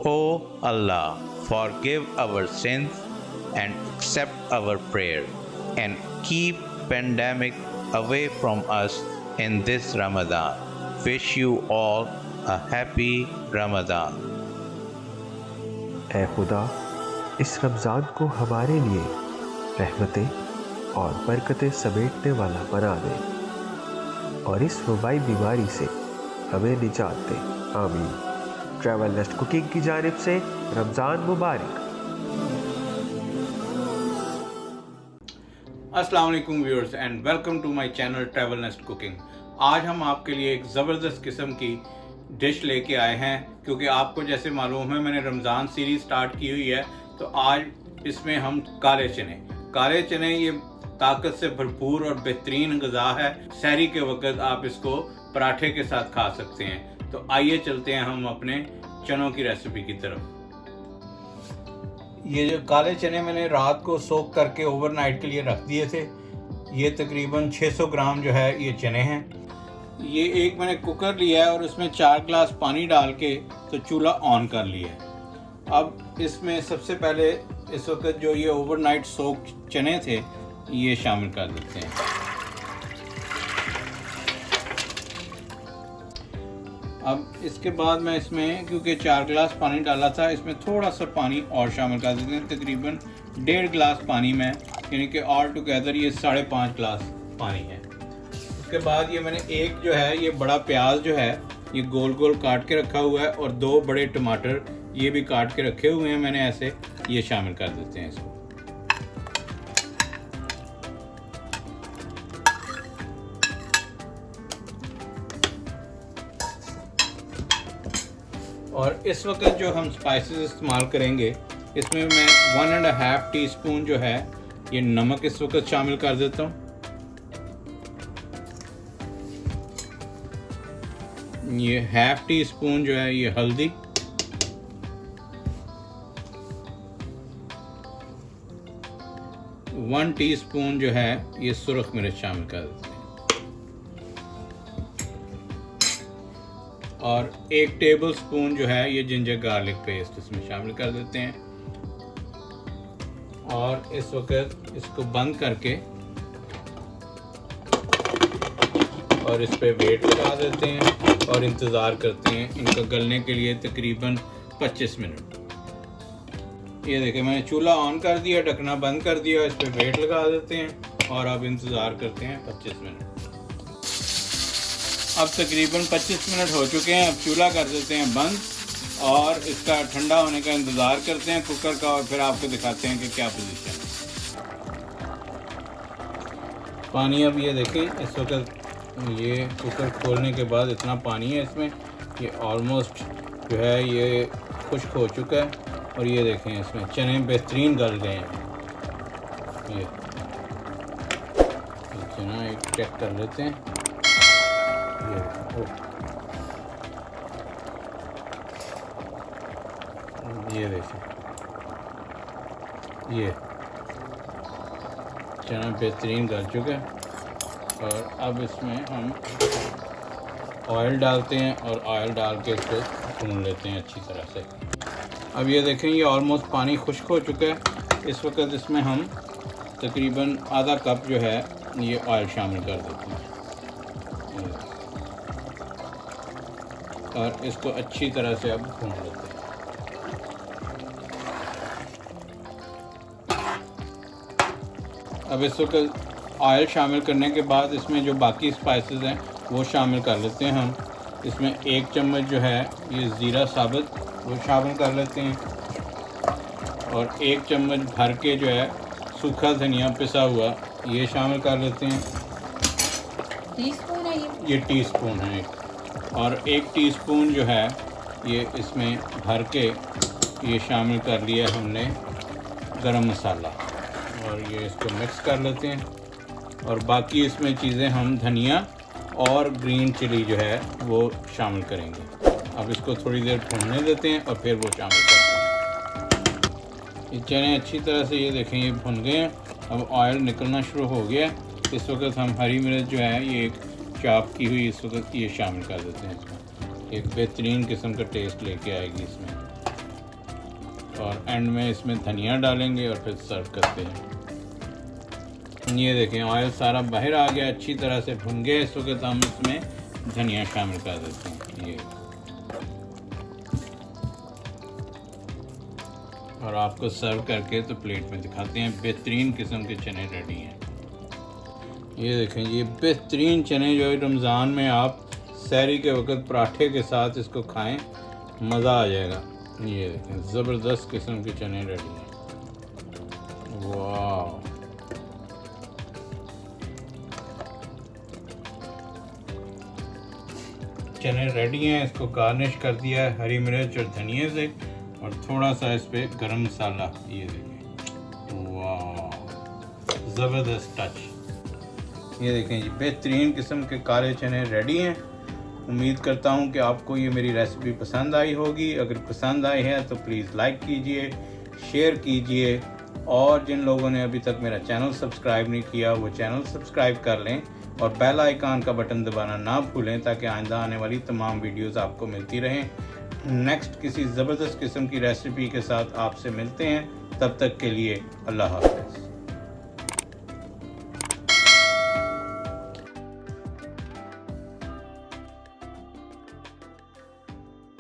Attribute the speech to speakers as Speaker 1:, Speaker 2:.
Speaker 1: O Allah, forgive our sins and accept our prayer and keep pandemic away from us in this Ramadan. Wish you all a happy Ramadan.
Speaker 2: ऐ खुदा, इस रमज़ान को हमारे लिए रहमतें और बरकतें समेटने वाला बना दे और इस वबाई बीमारी से हमें निजात दे, आमीन। ट्रैवल नेस्ट कुकिंग की जानिब से रमज़ान मुबारक।
Speaker 3: अस्सलाम वालेकुम viewers and welcome to my channel travel nest cooking. आज हम आपके लिए एक ज़बरदस्त किस्म की डिश लेके आए हैं, क्योंकि आपको जैसे मालूम है मैंने रमज़ान सीरीज़ स्टार्ट की हुई है। तो आज इसमें हम काले चने ये ताकत से भरपूर और बेहतरीन ग़िज़ा है। सहरी के वक्त आप इसको पराठे के साथ खा सकते हैं। तो आइए चलते हैं हम अपने चनों की रेसिपी की तरफ। ये जो काले चने मैंने रात को सोक करके ओवरनाइट के लिए रख दिए थे। ये तकरीबन 600 ग्राम जो है ये चने हैं। ये एक मैंने कुकर लिया है और उसमें 4 गिलास पानी डाल के तो चूल्हा ऑन कर लिया है। अब इसमें सबसे पहले इस वक्त जो ये ओवरनाइट सोक चने थे ये शामिल कर देते हैं। अब इसके बाद मैं इसमें क्योंकि 4 गिलास पानी डाला था, इसमें थोड़ा सा पानी और शामिल कर देते हैं। तकरीबन 1.5 गिलास पानी में, यानी कि ऑल टुगेदर ये 5.5 गिलास पानी है। उसके बाद ये मैंने एक जो है ये बड़ा प्याज जो है ये गोल गोल काट के रखा हुआ है और 2 बड़े टमाटर ये भी काट के रखे हुए हैं मैंने ऐसे, ये शामिल कर देते हैं इसको। और इस वक्त जो हम स्पाइसेस इस्तेमाल करेंगे इसमें मैं 1.5 टीस्पून जो है ये नमक इस वक्त शामिल कर देता हूँ। ये 1/2 टीस्पून जो है ये हल्दी, वन टीस्पून जो है ये सुरख मिर्च शामिल कर देते हैं और 1 टेबल स्पून जो है ये जिंजर गार्लिक पेस्ट इसमें शामिल कर देते हैं। और इस वक्त इसको बंद करके और इस पे वेट लगा देते हैं और इंतज़ार करते हैं इनका गलने के लिए तकरीबन 25 मिनट। ये देखिए मैंने चूल्हा ऑन कर दिया, ढकना बंद कर दिया, इस पे वेट लगा देते हैं और अब इंतज़ार करते हैं 25 मिनट। अब तकरीबन 25 मिनट हो चुके हैं। अब चूल्हा कर देते हैं बंद और इसका ठंडा होने का इंतज़ार करते हैं कुकर का, और फिर आपको दिखाते हैं कि क्या पोजीशन है। पानी अब ये देखें इस वक्त ये कुकर खोलने के बाद इतना पानी है इसमें, ये ऑलमोस्ट जो है ये खुश्क हो चुका है। और ये देखें इसमें चने बेहतरीन गल गए हैं। ये चना एक चेक कर लेते हैं। ये देखें ये चना बेहतरीन गल चुका है। और अब इसमें हम ऑयल डालते हैं और ऑयल डाल के इसको भून लेते हैं अच्छी तरह से। अब ये देखें ये ऑलमोस्ट पानी खुश्क हो चुका है। इस वक्त इसमें हम तकरीबन आधा कप जो है ये ऑयल शामिल कर देते हैं और इसको अच्छी तरह से अब भून लेते हैं। अब इस वक्त ऑयल शामिल करने के बाद इसमें जो बाकी स्पाइसेस हैं वो शामिल कर लेते हैं हम। इसमें 1 चम्मच जो है ये ज़ीरा साबुत वो शामिल कर लेते हैं और 1 चम्मच भर के जो है सूखा धनिया पिसा हुआ ये शामिल कर लेते हैं।
Speaker 4: टीस्पून है
Speaker 3: ये टीस्पून है एक। और 1 टीस्पून जो है ये इसमें भर के ये शामिल कर लिया हमने गरम मसाला, और ये इसको मिक्स कर लेते हैं। और बाकी इसमें चीज़ें हम धनिया और ग्रीन चिली जो है वो शामिल करेंगे। अब इसको थोड़ी देर भूनने देते हैं और फिर वो शामिल करते हैं। ये चने अच्छी तरह से ये देखें ये भुन गए हैं। अब ऑयल निकलना शुरू हो गया। इस वक्त हम हरी मिर्च जो है ये एक चॉप की हुई इस वक्त ये शामिल कर देते हैं इसमें। एक बेहतरीन किस्म का टेस्ट लेके आएगी इसमें। और एंड में इसमें धनिया डालेंगे और फिर सर्व करते हैं। ये देखें ऑयल सारा बाहर आ गया, अच्छी तरह से भुन गया। इस वक्त हम इसमें धनिया शामिल कर देते हैं ये, और आपको सर्व करके तो प्लेट में दिखाते हैं। बेहतरीन किस्म के चने रेडी हैं। ये देखें ये बेहतरीन चने जो है रमज़ान में आप सहरी के वक्त पराठे के साथ इसको खाएं, मज़ा आ जाएगा। ये देखें ज़बरदस्त किस्म के चने रेडी हैं। वाह, चने रेडी हैं। इसको गार्निश कर दिया है हरी मिर्च और धनिया से, और थोड़ा सा इस पे गरम मसाला। ये देखें वाह, ज़बरदस्त टच। ये देखें जी बेहतरीन किस्म के काले चने रेडी हैं। उम्मीद करता हूँ कि आपको ये मेरी रेसिपी पसंद आई होगी। अगर पसंद आई है तो प्लीज़ लाइक कीजिए, शेयर कीजिए, और जिन लोगों ने अभी तक मेरा चैनल सब्सक्राइब नहीं किया वो चैनल सब्सक्राइब कर लें, और बेल आइकन का बटन दबाना ना भूलें ताकि आइंदा आने वाली तमाम वीडियोस आपको मिलती रहें। नेक्स्ट किसी ज़बरदस्त किस्म की रेसिपी के साथ आपसे मिलते हैं। तब तक के लिए अल्लाह हाफ़िज़।